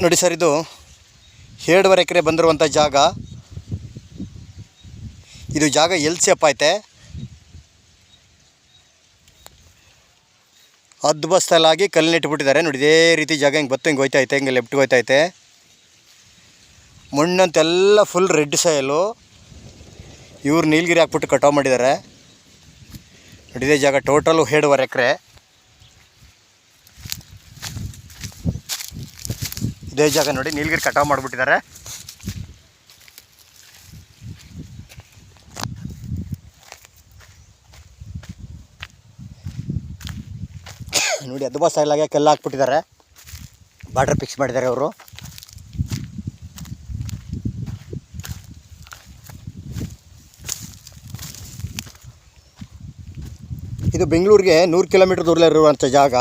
ನೋಡಿ ಸರ್, ಇದು 2.5 ಎಕರೆ ಬಂದಿರುವಂಥ ಜಾಗ. ಇದು ಜಾಗ ಎಲ್ ಸೇಪ್ ಐತೆ. ಬಸ್ತಲಾಗಿ ಕಲ್ಲು ನೆಟ್ಬಿಟ್ಟಿದ್ದಾರೆ ನೋಡಿ. ಇದೇ ರೀತಿ ಜಾಗ ಹಿಂಗೆ ಬತ್ತು ಹಿಂಗೆ ಹೋಯ್ತೈತೆ, ಹಿಂಗೆ ಲೆಫ್ಟ್ಗೆ ಹೋಯ್ತೈತೆ. ಮಣ್ಣಂತೆಲ್ಲ ಫುಲ್ ರೆಡ್ ಸಾಯಲು. ಇವ್ರು ನೀಲಗಿರಿ ಹಾಕ್ಬಿಟ್ಟು ಕಟಾವು ಮಾಡಿದ್ದಾರೆ ನೋಡಿ. ಇದೇ ಜಾಗ ಟೋಟಲು 2.5 ಎಕರೆ. ಇದೇ ಜಾಗ ನೋಡಿ, ನೀಲಗಿರಿ ಕಟಾವು ಮಾಡಿಬಿಟ್ಟಿದ್ದಾರೆ. ನೋಡಿ, ಬಸ್ತಲಾಗೆ ಕಲ್ಲು ಹಾಕ್ಬಿಟ್ಟಿದ್ದಾರೆ. ಬಾರ್ಡ್ರ್ ಫಿಕ್ಸ್ ಮಾಡಿದ್ದಾರೆ ಅವರು. ಇದು ಬೆಂಗಳೂರಿಗೆ 100 ಕಿಲೋಮೀಟ್ರ್ ದೂರದಲ್ಲಿರುವಂಥ ಜಾಗ.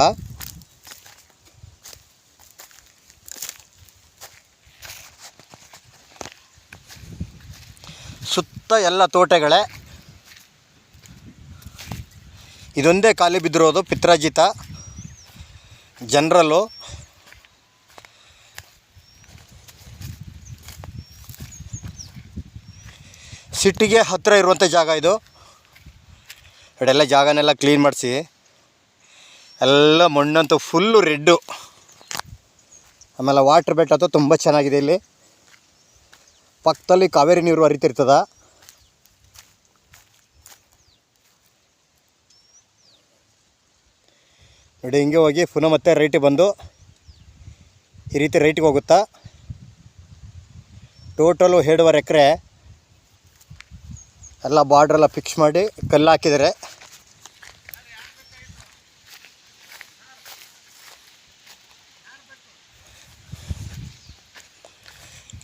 ಸುತ್ತ ಎಲ್ಲ ತೋಟಗಳೇ. ಇದೊಂದೇ ಖಾಲಿ ಬಿದ್ದಿರೋದು ಪಿತ್ರಾಜಿತ ಜನರಲ್ಲು. ಸಿಟಿಗೆ ಹತ್ತಿರ ಇರುವಂಥ ಜಾಗ ಇದು. ಇಡೆಲ್ಲ ಜಾಗನೆಲ್ಲ ಕ್ಲೀನ್ ಮಾಡಿಸಿ, ಎಲ್ಲ ಮಣ್ಣಂತೂ ಫುಲ್ಲು ರೆಡ್ಡು. ಆಮೇಲೆ ವಾಟ್ರ್ ಬೆಟ್ ಅಂತೂ ತುಂಬ ಚೆನ್ನಾಗಿದೆ. ಇಲ್ಲಿ ಪಕ್ಕದಲ್ಲಿ ಕಾವೇರಿ ನೀರು ಹರಿತಿರ್ತದ. ನೋಡಿ, ಹಿಂಗೆ ಹೋಗಿ ಪುನಃ ಮತ್ತೆ ರೈಟಿಗೆ ಬಂದು ಈ ರೀತಿ ರೈಟಿಗೆ ಹೋಗುತ್ತಾ. ಟೋಟಲು 2.5 ಎಕರೆ. ಎಲ್ಲ ಬಾರ್ಡ್ರೆಲ್ಲ ಫಿಕ್ಸ್ ಮಾಡಿ ಕಲ್ಲು ಹಾಕಿದ್ದಾರೆ.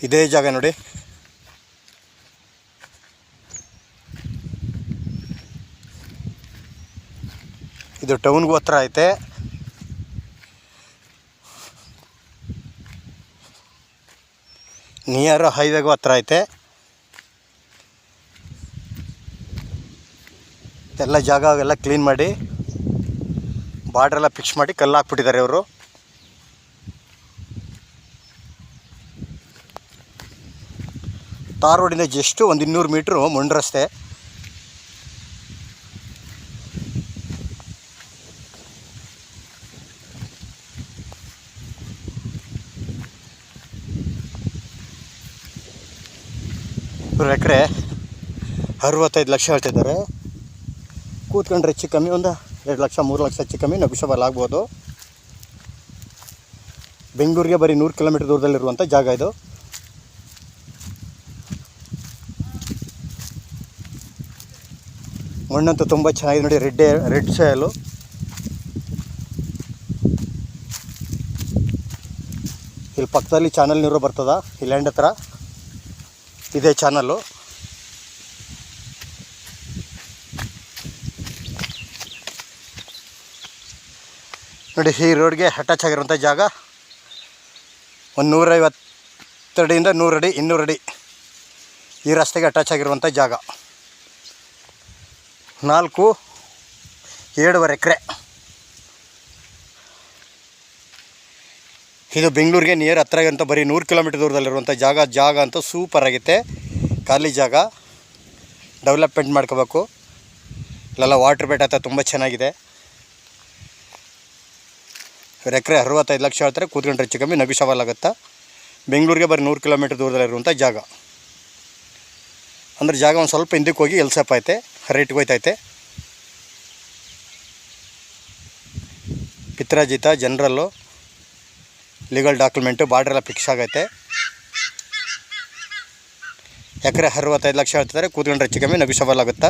ಇದೇ ಜಾಗ ನೋಡಿ. ಇದು ಟೌನ್ಗೂ ಹತ್ರ ಐತೆ. ನಿಯರ್ ಹೈವೇಗೂ ಹತ್ರ ಐತೆ. ಎಲ್ಲ ಜಾಗ ಎಲ್ಲ ಕ್ಲೀನ್ ಮಾಡಿ ಬಾರ್ಡ್ರೆಲ್ಲ ಫಿಕ್ಸ್ ಮಾಡಿ ಕಲ್ಲು ಹಾಕ್ಬಿಟ್ಟಿದ್ದಾರೆ ಇವರು. ತಾರ್ ರೋಡಿಂದ ಜಸ್ಟ್ ಒಂದು 200 ಮೀಟ್ರು ಮಣ್ಣು ರಸ್ತೆ. ಎಕರೆ 65 ಲಕ್ಷ ಹೇಳ್ತಿದ್ದಾರೆ. ಕೂತ್ಕೊಂಡ್ರೆ ಹೆಚ್ಚು ಕಮ್ಮಿ ಒಂದು 2 ಲಕ್ಷ 3 ಲಕ್ಷ ಹೆಚ್ಚು ಕಮ್ಮಿ ನೆಗೋಷಿಯಬಲ್ ಆಗ್ಬೋದು. ಬೆಂಗಳೂರಿಗೆ ಬರೀ 100 ಕಿಲೋಮೀಟ್ರ್ ದೂರದಲ್ಲಿರುವಂಥ ಜಾಗ ಇದು. ಮಣ್ಣಂತೂ ತುಂಬ ಚೆನ್ನಾಗಿದೆ ನೋಡಿ. ರೆಡ್ ಸಾಯಲು. ಇಲ್ಲಿ ಪಕ್ಕದಲ್ಲಿ ಚಾನಲ್ ನೀರು ಬರ್ತದ. ಈ ಲ್ಯಾಂಡ್ ಹತ್ರ ಇದೇ ಚಾನಲ್ಲು. ನೋಡಿ, ಈ ರೋಡ್ಗೆ ಅಟ್ಯಾಚ್ ಆಗಿರುವಂಥ ಜಾಗ. ಒಂದು 150 ಅಡಿಯಿಂದ 100 ಅಡಿ 200 ಅಡಿ ಈ ರಸ್ತೆಗೆ ಅಟ್ಯಾಚ್ ಆಗಿರುವಂಥ ಜಾಗ. 7.5 ಎಕರೆ. ಇದು ಬೆಂಗಳೂರಿಗೆ ನಿಯರ್ ಹತ್ರ ಅಂತ ಬರೀ 100 ಕಿಲೋಮೀಟ್ರ್ ದೂರದಲ್ಲಿರುವಂಥ ಜಾಗ ಅಂತೂ ಸೂಪರ್ ಆಗೈತೆ. ಖಾಲಿ ಜಾಗ ಡೆವಲಪ್ಮೆಂಟ್ ಮಾಡ್ಕೋಬೇಕು. ಇಲ್ಲೆಲ್ಲ ವಾಟ್ರ್ ಬೇಟ್ ಆಯ್ತಾ ತುಂಬ ಚೆನ್ನಾಗಿದೆ. ಎಕರೆ 65 ಲಕ್ಷ ಹೇಳ್ತಾರೆ. ಕೂತ್ಕೊಂಡ್ರೆ ಹೆಚ್ಚು ಕಮ್ಮಿ ನೆಗೋಷಿಯಬಲ್ ಆಗುತ್ತಾ. ಬೆಂಗಳೂರಿಗೆ ಬರೀ 100 ಕಿಲೋಮೀಟ್ರ್ ದೂರದಲ್ಲಿರುವಂಥ ಜಾಗ. ಅಂದರೆ ಜಾಗ ಒಂದು ಸ್ವಲ್ಪ ಹಿಂದಕ್ಕೆ ಹೋಗಿ ಎಲ್ ಸೇಪ್ ಐತೆ, ರೇಟ್ಗೆ ಹೋಯ್ತೈತೆ. ಪಿತ್ರಾಜಿತ ಜನರಲ್ಲು, ಲೀಗಲ್ ಡಾಕ್ಯುಮೆಂಟು, ಬಾರ್ಡ್ರೆಲ್ಲ ಫಿಕ್ಸ್ ಆಗೈತೆ. ಎಕರೆ 65 ಲಕ್ಷ ಹೇಳ್ತಿದ್ದಾರೆ. ಕೂತ್ಕೊಂಡ್ರೆ ಹೆಚ್ಚು ಕಮ್ಮಿ ನೆಗೋಷಿಯಬಲ್ ಆಗುತ್ತಾ.